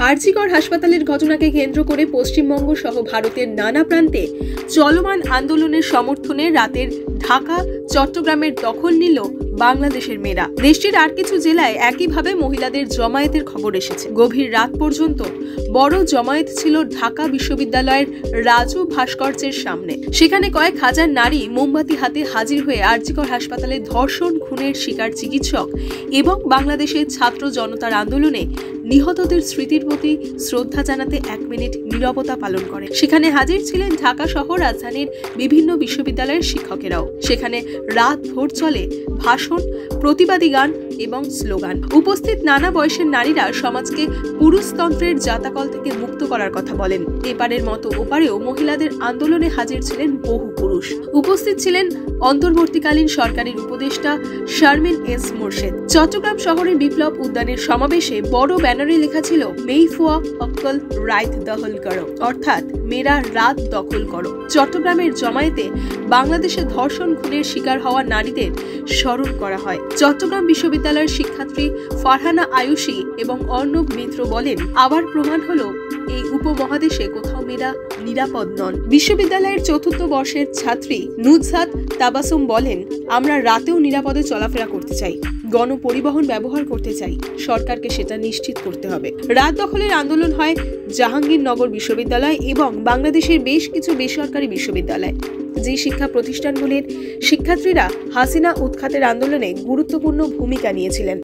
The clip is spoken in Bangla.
আরজিকর হাসপাতালের ঘটনাকে কেন্দ্র করে পশ্চিমবঙ্গ সহ ভারতের নানা প্রান্তে চলমান আন্দোলনের সমর্থনে রাতের ঢাকা চট্টগ্রামের দখল নিল বাংলাদেশের মেয়েরা। দেশটির আর কিছু জেলায় একইভাবে মহিলাদের জমায়েতের খবর এসেছে। গভীর রাত পর্যন্ত বড় জমায়েত ছিল ঢাকা বিশ্ববিদ্যালয়ের রাজু ভাস্কর্যের সামনে। সেখানে কয়েক হাজার নারী মোমবাতি হাতে হাজির হয়ে আরজিকর হাসপাতালে ধর্ষণ খুনের শিকার চিকিৎসক এবং বাংলাদেশের ছাত্র জনতার আন্দোলনে নিহতদের স্মৃতির প্রতি শ্রদ্ধা জানাতে 1 মিনিট নীরবতা পালন করে। সেখানে হাজির ছিলেন ঢাকা সহ রাজধানীর বিভিন্ন বিশ্ববিদ্যালয়ের শিক্ষকেরাও। সেখানে রাত ভোর চলে ভাষণ, প্রতিবাদী গান এবং স্লোগান। উপস্থিত নানা বয়সের নারীরা সমাজকে পুরুষতন্ত্রের জাতাকল থেকে মুক্ত করার কথা বলেন। এপারের মতো ওপারেও মহিলাদের আন্দোলনে হাজির ছিলেন বহু পুরুষ। উপস্থিত ছিলেন অন্তর্বর্তীকালীন সরকারের উপদেষ্টা শারমিন এস মোরশেদ। চট্টগ্রাম শহরের বিপ্লব উদ্যানের সমাবেশে বড় ব্যানারে লেখা ছিল মেইফুয়া অক্কল রাইত দখল করো, অর্থাৎ মেয়েরা রাত দখল করো। চট্টগ্রামের জমায়েতে বাংলাদেশে ধর্ষণ খুনের শিকার হওয়া নারীদের স্মরণ করা হয়। চট্টগ্রাম বিশ্ববিদ্যালয়ের শিক্ষার্থী ফারহানা আয়ুষী এবং অর্ণব মিত্র বলেন, আবার প্রমাণ হলো এই উপমহাদেশে কোথাও মেয়েরা নিরাপদ নন। বিশ্ববিদ্যালয়ের 4র্থ বর্ষের ছাত্রী নুজহাত তাবাসুম বলেন, আমরা রাতেও নিরাপদে চলাফেরা করতে চাই, গণপরিবহন ব্যবহার করতে চাই, সরকারকে সেটা নিশ্চিত করতে হবে। রাত দখলের আন্দোলন হয় জাহাঙ্গীরনগর বিশ্ববিদ্যালয় এবং বাংলাদেশের বেশ কিছু বেসরকারি বিশ্ববিদ্যালয়। যে শিক্ষা প্রতিষ্ঠানগুলির শিক্ষার্থীরা হাসিনা উৎখাতের আন্দোলনে গুরুত্বপূর্ণ ভূমিকা নিয়েছিলেন।